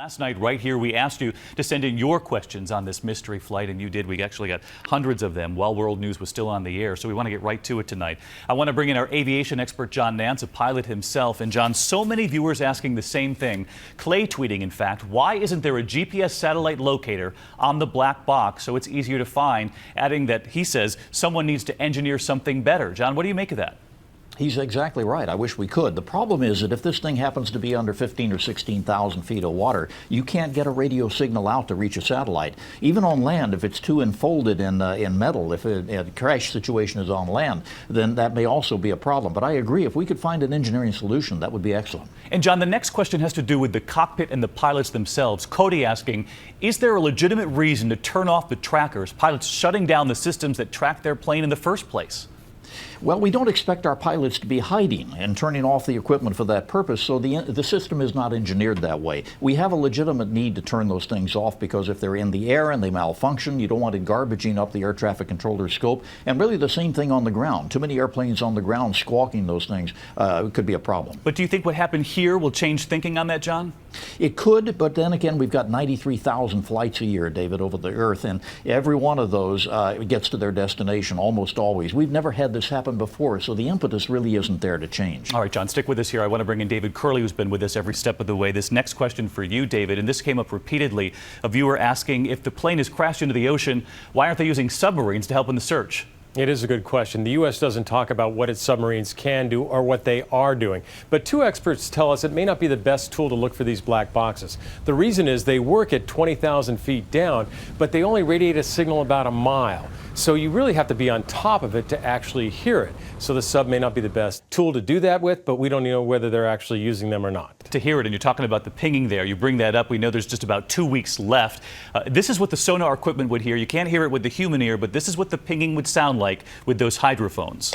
Last night, right here, we asked you to send in your questions on this mystery flight, and you did. We actually got hundreds of them while World News was still on the air, so we want to get right to it tonight. I want to bring in our aviation expert, John Nance, a pilot himself. And John, so many viewers asking the same thing. Clay tweeting, in fact, why isn't there a GPS satellite locator on the black box so it's easier to find, adding that he says someone needs to engineer something better. John, what do you make of that? He's exactly right. I wish we could. The problem is that if this thing happens to be under 15 or 16,000 feet of water, you can't get a radio signal out to reach a satellite. Even on land, if it's too enfolded in metal, if a crash situation is on land, then that may also be a problem. But I agree, if we could find an engineering solution, that would be excellent. And John, the next question has to do with the cockpit and the pilots themselves. Cody asking, is there a legitimate reason to turn off the trackers, pilots shutting down the systems that track their plane in the first place? Well, we don't expect our pilots to be hiding and turning off the equipment for that purpose, so the system is not engineered that way. We have a legitimate need to turn those things off because if they're in the air and they malfunction, you don't want it garbaging up the air traffic controller scope. And really the same thing on the ground. Too many airplanes on the ground squawking those things could be a problem. But do you think what happened here will change thinking on that, John? It could, but then again, we've got 93,000 flights a year, David, over the Earth, and every one of those gets to their destination almost always. We've never had this happen before, so the impetus really isn't there to change. All right, John, stick with us here. I want to bring in David Curley, who's been with us every step of the way. This next question for you, David, and this came up repeatedly. A viewer asking, if the plane has crashed into the ocean, why aren't they using submarines to help in the search? It is a good question. The U.S. doesn't talk about what its submarines can do or what they are doing. But two experts tell us it may not be the best tool to look for these black boxes. The reason is they work at 20,000 feet down, but they only radiate a signal about a mile. So you really have to be on top of it to actually hear it. So the sub may not be the best tool to do that with, but we don't know whether they're actually using them or not. To hear it, and you're talking about the pinging there, you bring that up. We know there's just about 2 weeks left. This is what the sonar equipment would hear. You can't hear it with the human ear, but this is what the pinging would sound like with those hydrophones.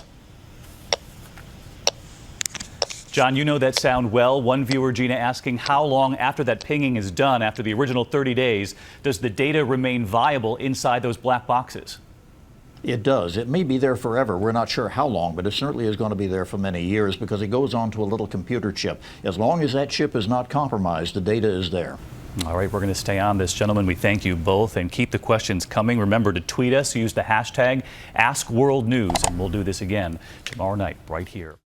John, you know that sound well. One viewer, Gina, asking how long after that pinging is done, after the original 30 days, does the data remain viable inside those black boxes? It does. It may be there forever. We're not sure how long, but it certainly is going to be there for many years because it goes onto a little computer chip. As long as that chip is not compromised, the data is there. All right, we're going to stay on this. Gentlemen, we thank you both and keep the questions coming. Remember to tweet us, use the hashtag AskWorldNews, and we'll do this again tomorrow night right here.